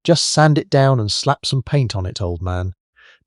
Just sand it down and slap some paint on it, old man.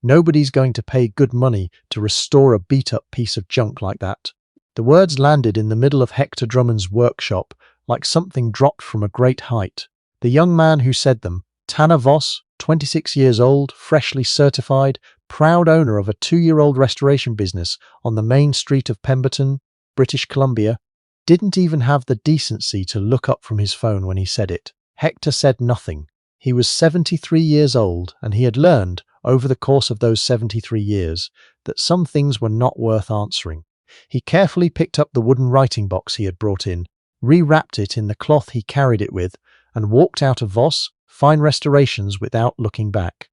Nobody's going to pay good money to restore a beat-up piece of junk like that." The words landed in the middle of Hector Drummond's workshop like something dropped from a great height. The young man who said them, Tanner Voss, 26 years old, freshly certified, proud owner of a 2-year-old restoration business on the main street of Pemberton, British Columbia, didn't even have the decency to look up from his phone when he said it. Hector said nothing. He was 73 years old, and he had learned, over the course of those 73 years, that some things were not worth answering. He carefully picked up the wooden writing box he had brought in, rewrapped it in the cloth he carried it with, and walked out of Voss Fine Restorations without looking back.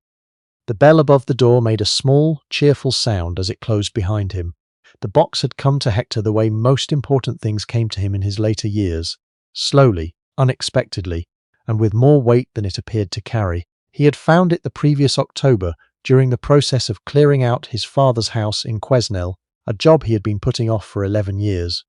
The bell above the door made a small, cheerful sound as it closed behind him. The box had come to Hector the way most important things came to him in his later years, slowly, unexpectedly, and with more weight than it appeared to carry. He had found it the previous October during the process of clearing out his father's house in Quesnel, a job he had been putting off for 11 years.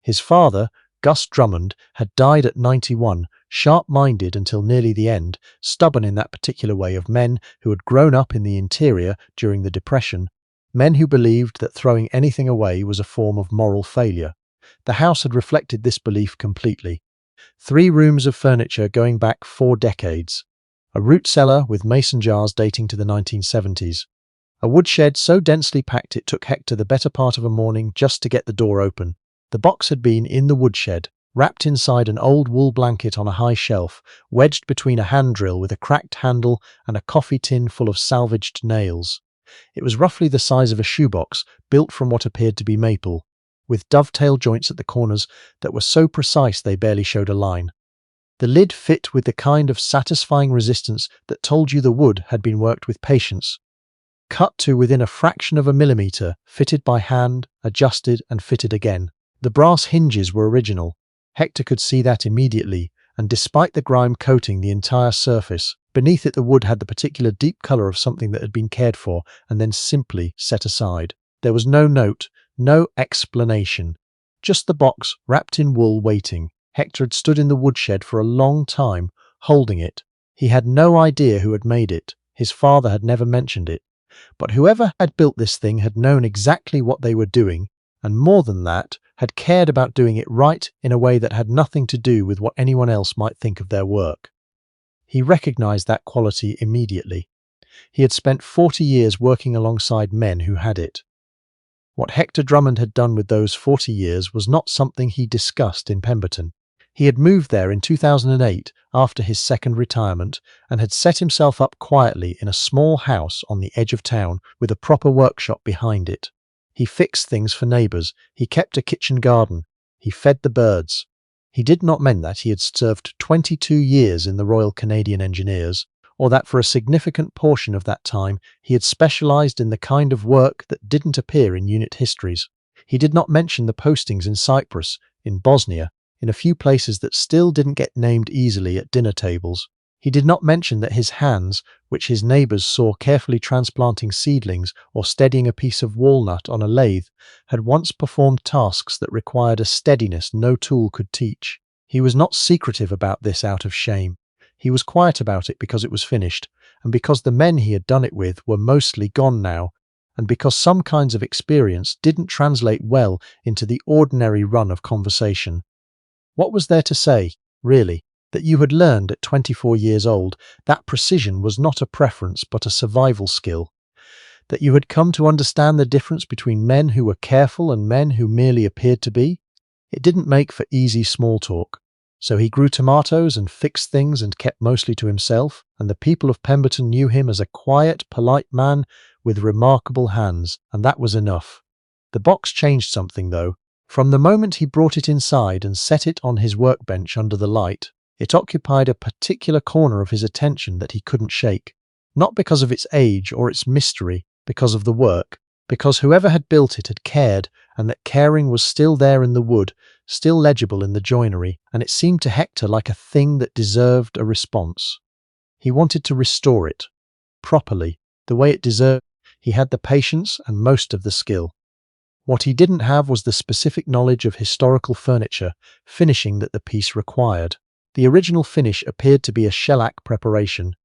His father, Gus Drummond, had died at 91, sharp-minded until nearly the end, stubborn in that particular way of men who had grown up in the interior during the Depression, men who believed that throwing anything away was a form of moral failure. The house had reflected this belief completely. 3 rooms of furniture going back 4 decades. A root cellar with mason jars dating to the 1970s. A woodshed so densely packed it took Hector the better part of a morning just to get the door open. The box had been in the woodshed, wrapped inside an old wool blanket on a high shelf, wedged between a hand drill with a cracked handle and a coffee tin full of salvaged nails. It was roughly the size of a shoebox, built from what appeared to be maple, with dovetail joints at the corners that were so precise they barely showed a line. The lid fit with the kind of satisfying resistance that told you the wood had been worked with patience. Cut to within a fraction of a millimeter, fitted by hand, adjusted and fitted again. The brass hinges were original. Hector could see that immediately, and despite the grime coating the entire surface, beneath it the wood had the particular deep colour of something that had been cared for and then simply set aside. There was no note, no explanation. Just the box, wrapped in wool, waiting. Hector had stood in the woodshed for a long time, holding it. He had no idea who had made it. His father had never mentioned it. But whoever had built this thing had known exactly what they were doing, and more than that, had cared about doing it right in a way that had nothing to do with what anyone else might think of their work. He recognized that quality immediately. He had spent 40 years working alongside men who had it. What Hector Drummond had done with those 40 years was not something he discussed in Pemberton. He had moved there in 2008 after his second retirement and had set himself up quietly in a small house on the edge of town with a proper workshop behind it. He fixed things for neighbours, he kept a kitchen garden, he fed the birds. He did not mean that he had served 22 years in the Royal Canadian Engineers, or that for a significant portion of that time he had specialised in the kind of work that didn't appear in unit histories. He did not mention the postings in Cyprus, in Bosnia, in a few places that still didn't get named easily at dinner tables. He did not mention that his hands, which his neighbours saw carefully transplanting seedlings or steadying a piece of walnut on a lathe, had once performed tasks that required a steadiness no tool could teach. He was not secretive about this out of shame. He was quiet about it because it was finished, and because the men he had done it with were mostly gone now, and because some kinds of experience didn't translate well into the ordinary run of conversation. What was there to say, really? That you had learned at 24 years old that precision was not a preference but a survival skill. That you had come to understand the difference between men who were careful and men who merely appeared to be. It didn't make for easy small talk. So he grew tomatoes and fixed things and kept mostly to himself, and the people of Pemberton knew him as a quiet, polite man with remarkable hands, and that was enough. The box changed something, though. From the moment he brought it inside and set it on his workbench under the light, it occupied a particular corner of his attention that he couldn't shake. Not because of its age or its mystery, because of the work, because whoever had built it had cared, and that caring was still there in the wood, still legible in the joinery, and it seemed to Hector like a thing that deserved a response. He wanted to restore it, properly, the way it deserved. He had the patience and most of the skill. What he didn't have was the specific knowledge of historical furniture, finishing that the piece required. The original finish appeared to be a shellac preparation,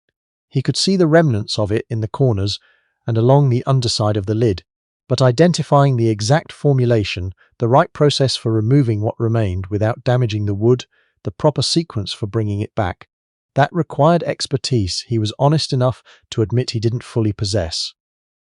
He could see the remnants of it in the corners and along the underside of the lid, but identifying the exact formulation, the right process for removing what remained without damaging the wood, the proper sequence for bringing it back, that required expertise he was honest enough to admit he didn't fully possess.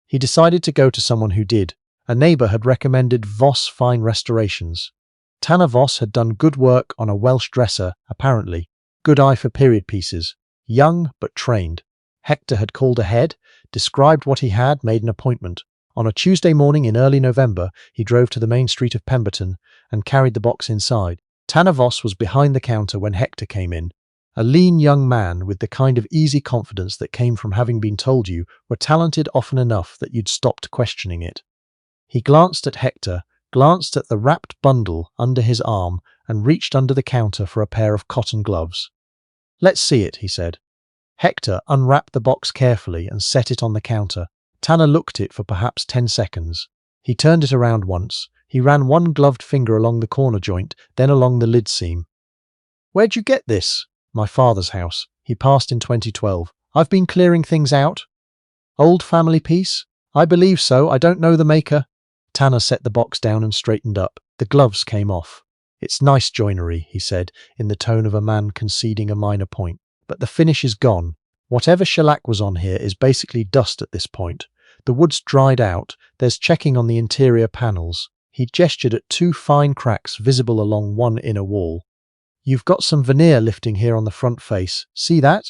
He decided to go to someone who did. A neighbour had recommended Voss Fine Restorations. Tanner Voss had done good work on a Welsh dresser, apparently. Good eye for period pieces. Young, but trained. Hector had called ahead, described what he had, made an appointment. On a Tuesday morning in early November, he drove to the main street of Pemberton and carried the box inside. Tanner Voss was behind the counter when Hector came in. A lean young man with the kind of easy confidence that came from having been told you were talented often enough that you'd stopped questioning it. He glanced at Hector, glanced at the wrapped bundle under his arm, and reached under the counter for a pair of cotton gloves. "Let's see it," he said. Hector unwrapped the box carefully and set it on the counter. Tanner looked at it for perhaps 10 seconds. He turned it around once. He ran one gloved finger along the corner joint, then along the lid seam. "Where'd you get this?" "My father's house. He passed in 2012. I've been clearing things out." "Old family piece?" "I believe so. I don't know the maker." Tanner set the box down and straightened up. The gloves came off. "It's nice joinery," he said, in the tone of a man conceding a minor point. "But the finish is gone. Whatever shellac was on here is basically dust at this point. The wood's dried out. There's checking on the interior panels." He gestured at 2 fine cracks visible along one inner wall. "You've got some veneer lifting here on the front face. See that?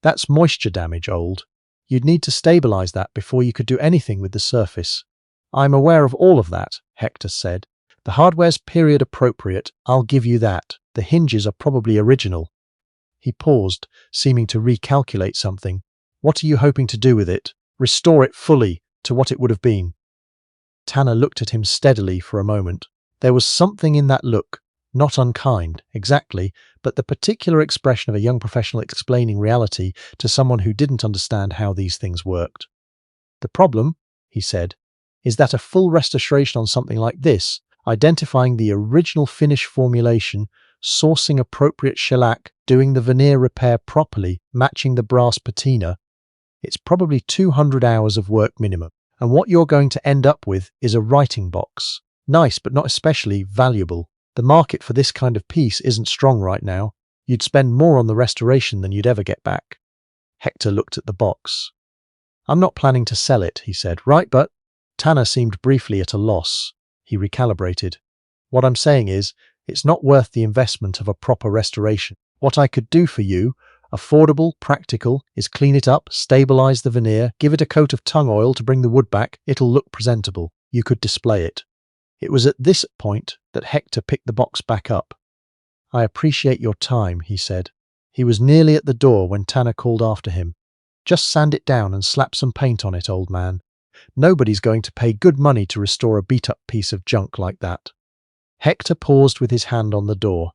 That's moisture damage, old. You'd need to stabilize that before you could do anything with the surface." "I'm aware of all of that," Hector said. "The hardware's period appropriate, I'll give you that. The hinges are probably original." He paused, seeming to recalculate something. "What are you hoping to do with it? Restore it fully to what it would have been?" Tanner looked at him steadily for a moment. There was something in that look, not unkind, exactly, but the particular expression of a young professional explaining reality to someone who didn't understand how these things worked. "The problem," he said, "is that a full restoration on something like this, identifying the original finish formulation, sourcing appropriate shellac, doing the veneer repair properly, matching the brass patina, it's probably 200 hours of work minimum. And what you're going to end up with is a writing box. Nice, but not especially valuable. The market for this kind of piece isn't strong right now. You'd spend more on the restoration than you'd ever get back." Hector looked at the box. "I'm not planning to sell it," he said. "Right, but—" Tanner seemed briefly at a loss. He recalibrated. "What I'm saying is, it's not worth the investment of a proper restoration. What I could do for you, affordable, practical, is clean it up, stabilize the veneer, give it a coat of tung oil to bring the wood back. It'll look presentable. You could display it." It was at this point that Hector picked the box back up. "I appreciate your time," he said. He was nearly at the door when Tanner called after him. "Just sand it down and slap some paint on it, old man. Nobody's going to pay good money to restore a beat-up piece of junk like that." Hector paused with his hand on the door.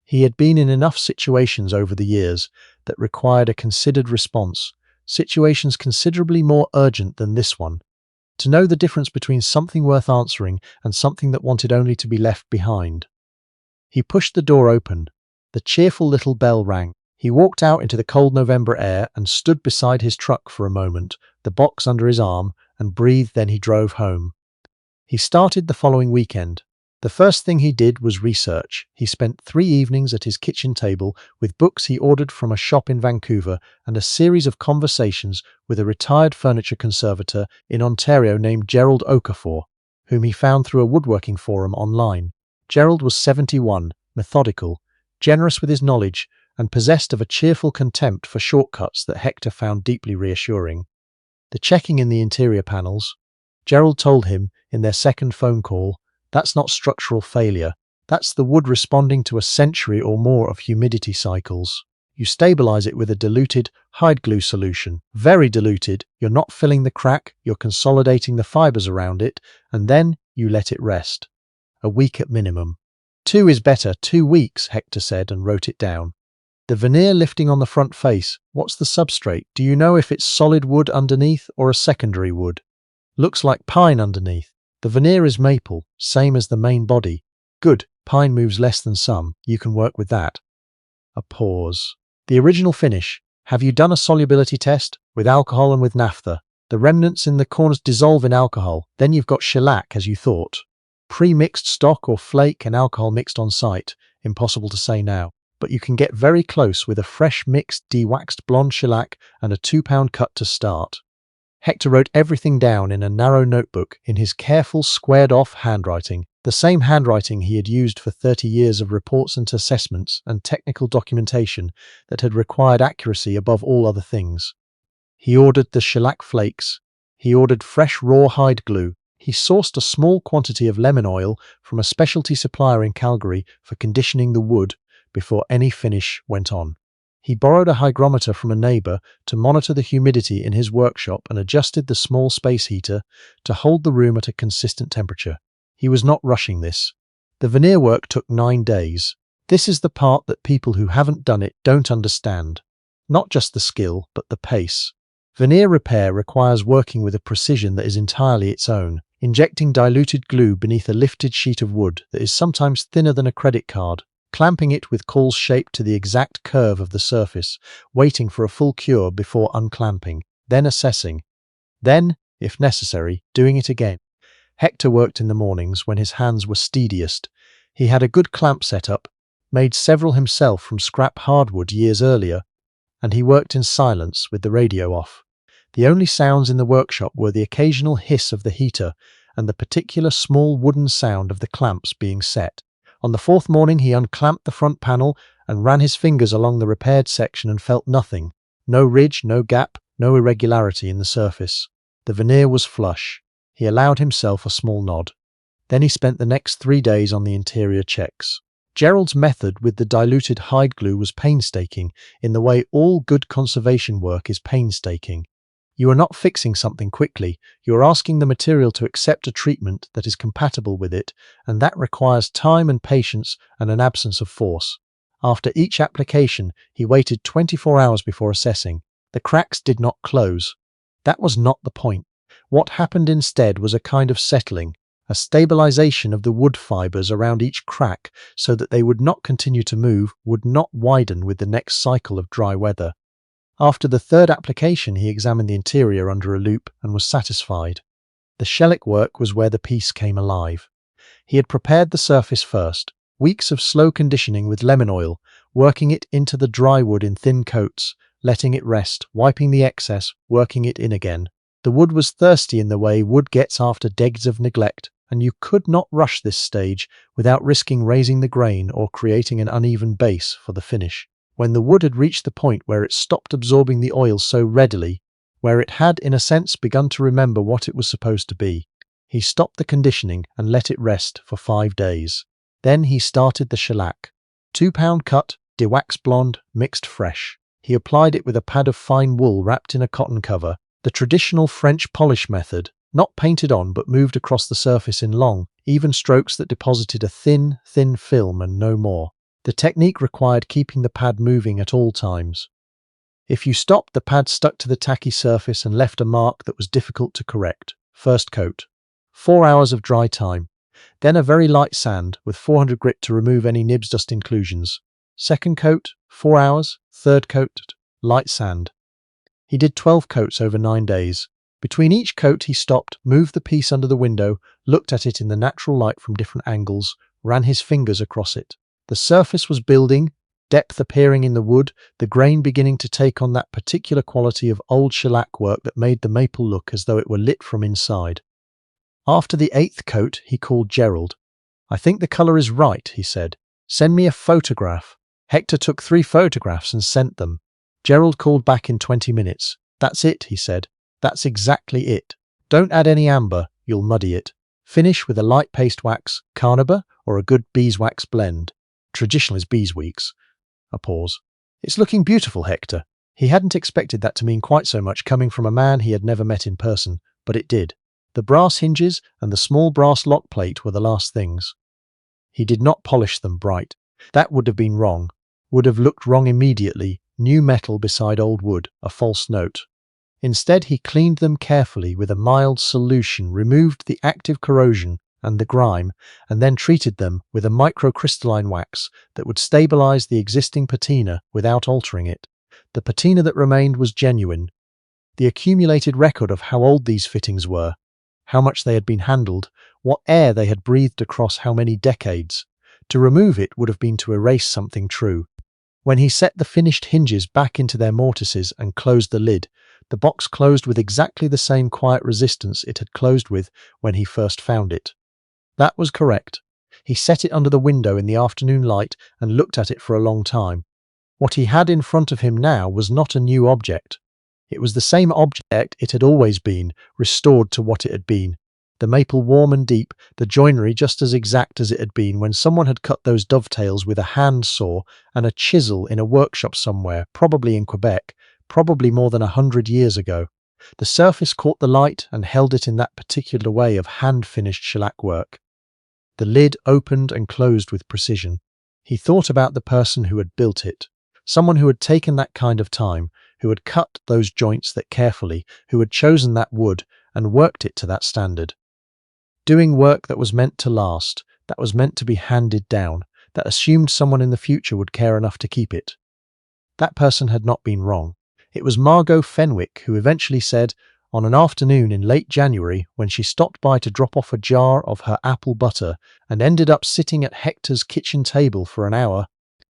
He had been in enough situations over the years that required a considered response, situations considerably more urgent than this one, to know the difference between something worth answering and something that wanted only to be left behind. He pushed the door open. The cheerful little bell rang. He walked out into the cold November air and stood beside his truck for a moment, the box under his arm, and breathed. Then he drove home. He started the following weekend. The first thing he did was research. He spent 3 evenings at his kitchen table with books he ordered from a shop in Vancouver and a series of conversations with a retired furniture conservator in Ontario named Gerald Okafor, whom he found through a woodworking forum online. Gerald was 71, methodical, generous with his knowledge, and possessed of a cheerful contempt for shortcuts that Hector found deeply reassuring. The checking in the interior panels, Gerald told him in their second phone call, that's not structural failure. That's the wood responding to a century or more of humidity cycles. You stabilize it with a diluted hide glue solution. Very diluted. You're not filling the crack, you're consolidating the fibers around it, and then you let it rest. A week at minimum. 2 is better, 2 weeks, Hector said and wrote it down. The veneer lifting on the front face, what's the substrate? Do you know if it's solid wood underneath or a secondary wood? Looks like pine underneath. The veneer is maple, same as the main body. Good, pine moves less than some, you can work with that. A pause. The original finish, Have you done a solubility test? With alcohol and with naphtha. The remnants in the corners dissolve in alcohol, then you've got shellac as you thought. Pre-mixed stock or flake and alcohol mixed on site, impossible to say now. But you can get very close with a fresh mixed de-waxed blonde shellac and a 2-pound cut to start. Hector wrote everything down in a narrow notebook in his careful, squared-off handwriting, the same handwriting he had used for 30 years of reports and assessments and technical documentation that had required accuracy above all other things. He ordered the shellac flakes. He ordered fresh raw hide glue. He sourced a small quantity of lemon oil from a specialty supplier in Calgary for conditioning the wood before any finish went on. He borrowed a hygrometer from a neighbour to monitor the humidity in his workshop and adjusted the small space heater to hold the room at a consistent temperature. He was not rushing this. The veneer work took 9 days. This is the part that people who haven't done it don't understand. Not just the skill, but the pace. Veneer repair requires working with a precision that is entirely its own, injecting diluted glue beneath a lifted sheet of wood that is sometimes thinner than a credit card, clamping it with cawls shaped to the exact curve of the surface, waiting for a full cure before unclamping, then assessing, then, if necessary, doing it again. Hector worked in the mornings when his hands were steadiest. He had a good clamp set up, made several himself from scrap hardwood years earlier, and he worked in silence with the radio off. The only sounds in the workshop were the occasional hiss of the heater and the particular small wooden sound of the clamps being set. On the 4th morning he unclamped the front panel and ran his fingers along the repaired section and felt nothing. No ridge, no gap, no irregularity in the surface. The veneer was flush. He allowed himself a small nod. Then he spent the next 3 days on the interior checks. Gerald's method with the diluted hide glue was painstaking in the way all good conservation work is painstaking. You are not fixing something quickly, you are asking the material to accept a treatment that is compatible with it, and that requires time and patience and an absence of force. After each application, he waited 24 hours before assessing. The cracks did not close. That was not the point. What happened instead was a kind of settling, a stabilization of the wood fibers around each crack so that they would not continue to move, would not widen with the next cycle of dry weather. After the 3rd application, he examined the interior under a loupe and was satisfied. The shellac work was where the piece came alive. He had prepared the surface first, weeks of slow conditioning with lemon oil, working it into the dry wood in thin coats, letting it rest, wiping the excess, working it in again. The wood was thirsty in the way wood gets after decades of neglect, and you could not rush this stage without risking raising the grain or creating an uneven base for the finish. When the wood had reached the point where it stopped absorbing the oil so readily, where it had, in a sense, begun to remember what it was supposed to be, he stopped the conditioning and let it rest for 5 days. Then he started the shellac. 2-pound cut, de-waxed blonde, mixed fresh. He applied it with a pad of fine wool wrapped in a cotton cover, the traditional French polish method, not painted on but moved across the surface in long, even strokes that deposited a thin film and no more. The technique required keeping the pad moving at all times. If you stopped, the pad stuck to the tacky surface and left a mark that was difficult to correct. First coat. 4 hours of dry time. Then a very light sand with 400 grit to remove any nibs dust inclusions. Second coat, 4 hours. Third coat, light sand. He did 12 coats over 9 days. Between each coat he stopped, moved the piece under the window, looked at it in the natural light from different angles, ran his fingers across it. The surface was building, depth appearing in the wood, the grain beginning to take on that particular quality of old shellac work that made the maple look as though it were lit from inside. After the 8th coat, he called Gerald. "I think the colour is right," he said. "Send me a photograph." Hector took 3 photographs and sent them. Gerald called back in 20 minutes. "That's it," he said. "That's exactly it. Don't add any amber, you'll muddy it. Finish with a light paste wax, carnauba, or a good beeswax blend. Traditional is beeswax." A pause. "It's looking beautiful, Hector." He hadn't expected that to mean quite so much coming from a man he had never met in person, but it did. The brass hinges and the small brass lock plate were the last things. He did not polish them bright. That would have been wrong. Would have looked wrong immediately. New metal beside old wood, a false note. Instead, he cleaned them carefully with a mild solution, removed the active corrosion and the grime, and then treated them with a microcrystalline wax that would stabilize the existing patina without altering it. The patina that remained was genuine. The accumulated record of how old these fittings were, how much they had been handled, what air they had breathed across how many decades. To remove it would have been to erase something true. When he set the finished hinges back into their mortises and closed the lid, the box closed with exactly the same quiet resistance it had closed with when he first found it. That was correct. He set it under the window in the afternoon light and looked at it for a long time. What he had in front of him now was not a new object. It was the same object it had always been, restored to what it had been. The maple warm and deep, the joinery just as exact as it had been when someone had cut those dovetails with a hand saw and a chisel in a workshop somewhere, probably in Quebec, probably more than 100 years ago. The surface caught the light and held it in that particular way of hand-finished shellac work. The lid opened and closed with precision. He thought about the person who had built it, someone who had taken that kind of time, who had cut those joints that carefully, who had chosen that wood and worked it to that standard. Doing work that was meant to last, that was meant to be handed down, that assumed someone in the future would care enough to keep it. That person had not been wrong. It was Margot Fenwick who eventually said, on an afternoon in late January, when she stopped by to drop off a jar of her apple butter and ended up sitting at Hector's kitchen table for an hour,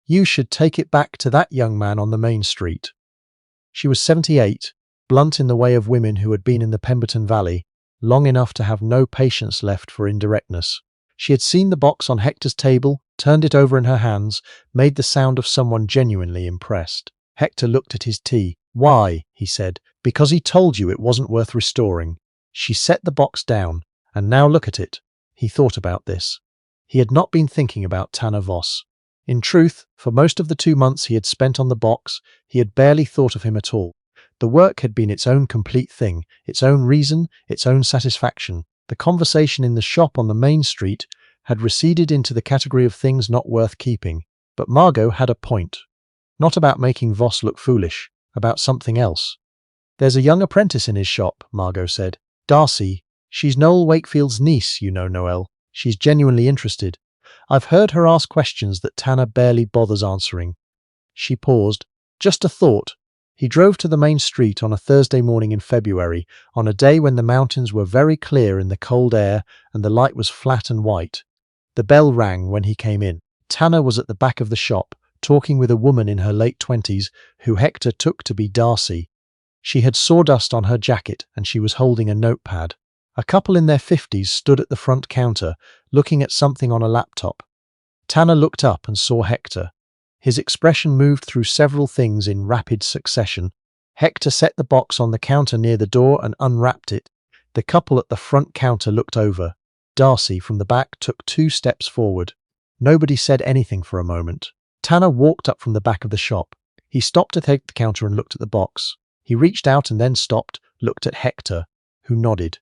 "You should take it back to that young man on the main street." She was 78, blunt in the way of women who had been in the Pemberton Valley, long enough to have no patience left for indirectness. She had seen the box on Hector's table, turned it over in her hands, made the sound of someone genuinely impressed. Hector looked at his tea. "Why?" he said. "Because he told you it wasn't worth restoring." She set the box down, and now look at it. He thought about this. He had not been thinking about Tanner Voss. In truth, for most of the 2 months he had spent on the box, he had barely thought of him at all. The work had been its own complete thing, its own reason, its own satisfaction. The conversation in the shop on the main street had receded into the category of things not worth keeping. But Margot had a point. Not about making Voss look foolish, about something else. "There's a young apprentice in his shop," Margot said. "Darcy. She's Noel Wakefield's niece, you know, Noel. She's genuinely interested. I've heard her ask questions that Tanner barely bothers answering." She paused. "Just a thought." He drove to the main street on a Thursday morning in February, on a day when the mountains were very clear in the cold air and the light was flat and white. The bell rang when he came in. Tanner was at the back of the shop, talking with a woman in her late 20s who Hector took to be Darcy. She had sawdust on her jacket and she was holding a notepad. A couple in their 50s stood at the front counter, looking at something on a laptop. Tanner looked up and saw Hector. His expression moved through several things in rapid succession. Hector set the box on the counter near the door and unwrapped it. The couple at the front counter looked over. Darcy, from the back, took 2 steps forward. Nobody said anything for a moment. Tanner walked up from the back of the shop. He stopped at the counter and looked at the box. He reached out and then stopped, looked at Hector, who nodded.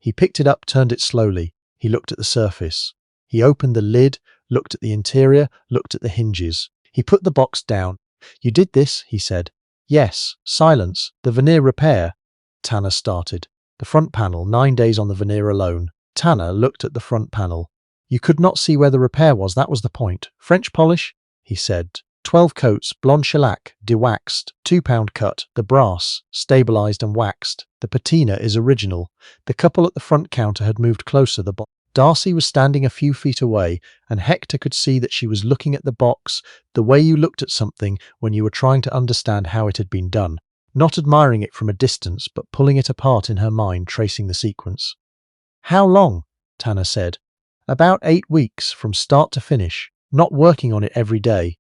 He picked it up, turned it slowly. He looked at the surface. He opened the lid, looked at the interior, looked at the hinges. He put the box down. "You did this," he said. "Yes." Silence. "The veneer repair." Tanner started. "The front panel, 9 days on the veneer alone." Tanner looked at the front panel. "You could not see where the repair was, that was the point." "French polish?" he said. 12 coats, blonde shellac, de-waxed, 2-pound cut, the brass, stabilized and waxed. The patina is original." The couple at the front counter had moved closer. Darcy was standing a few feet away, and Hector could see that she was looking at the box the way you looked at something when you were trying to understand how it had been done. Not admiring it from a distance, but pulling it apart in her mind, tracing the sequence. "How long?" Tanner said. "About 8 weeks, from start to finish. Not working on it every day."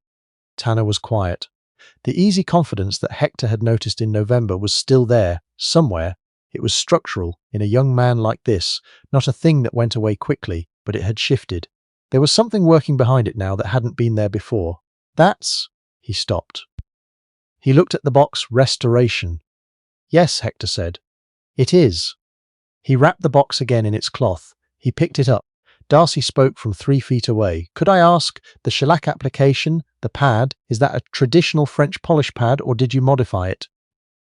Tanner was quiet. The easy confidence that Hector had noticed in November was still there, somewhere. It was structural, in a young man like this, not a thing that went away quickly, but it had shifted. There was something working behind it now that hadn't been there before. "That's—" He stopped. He looked at the box. "Restoration." "Yes," Hector said. "It is." He wrapped the box again in its cloth. He picked it up. Darcy spoke from 3 feet away. "Could I ask, the shellac application, the pad, is that a traditional French polish pad or did you modify it?"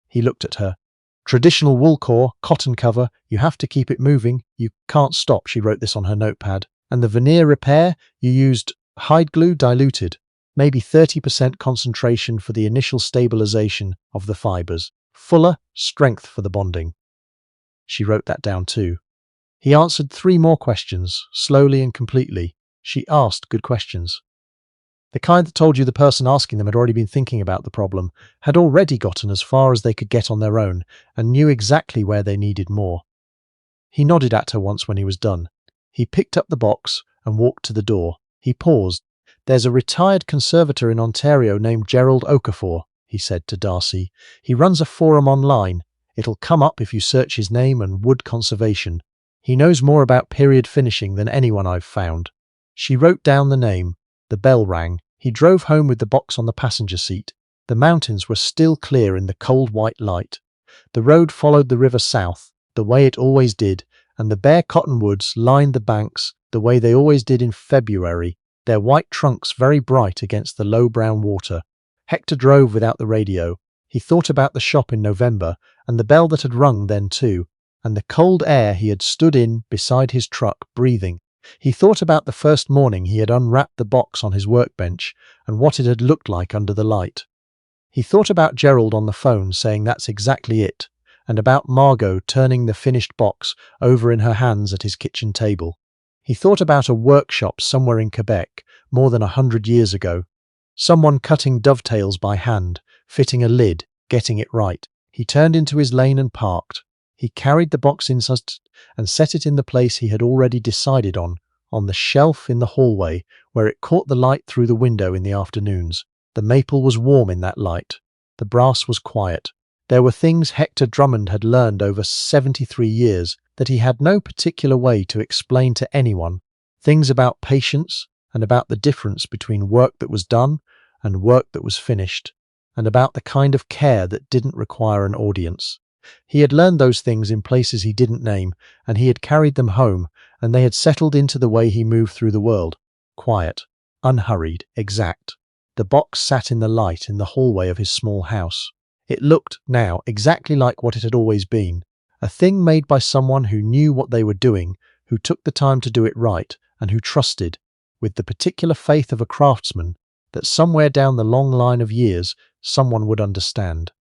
He looked at her. "Traditional wool core, cotton cover, you have to keep it moving. You can't stop," she wrote this on her notepad. "And the veneer repair, you used hide glue diluted." maybe 30% concentration for the initial stabilization of the fibers, fuller strength for the bonding. She wrote that down too. He answered 3 more questions, slowly and completely. She asked good questions. The kind that told you the person asking them had already been thinking about the problem, had already gotten as far as they could get on their own, and knew exactly where they needed more. He nodded at her once when he was done. He picked up the box and walked to the door. He paused. "There's a retired conservator in Ontario named Gerald Okafor," he said to Darcy. "He runs a forum online. It'll come up if you search his name and wood conservation. He knows more about period finishing than anyone I've found." She wrote down the name. The bell rang. He drove home with the box on the passenger seat. The mountains were still clear in the cold white light. The road followed the river south, the way it always did, and the bare cottonwoods lined the banks the way they always did in February, their white trunks very bright against the low brown water. Hector drove without the radio. He thought about the shop in November, and the bell that had rung then too, and the cold air he had stood in beside his truck, breathing. He thought about the first morning he had unwrapped the box on his workbench and what it had looked like under the light. He thought about Gerald on the phone saying that's exactly it, and about Margot turning the finished box over in her hands at his kitchen table. He thought about a workshop somewhere in Quebec more than 100 years ago. Someone cutting dovetails by hand, fitting a lid, getting it right. He turned into his lane and parked. He carried the box inside and set it in the place he had already decided on the shelf in the hallway where it caught the light through the window in the afternoons. The maple was warm in that light. The brass was quiet. There were things Hector Drummond had learned over 73 years that he had no particular way to explain to anyone. Things about patience and about the difference between work that was done and work that was finished, and about the kind of care that didn't require an audience. He had learned those things in places he didn't name, and he had carried them home, and they had settled into the way he moved through the world. Quiet, unhurried, exact. The box sat in the light in the hallway of his small house. It looked, now, exactly like what it had always been. A thing made by someone who knew what they were doing, who took the time to do it right, and who trusted, with the particular faith of a craftsman, that somewhere down the long line of years, someone would understand.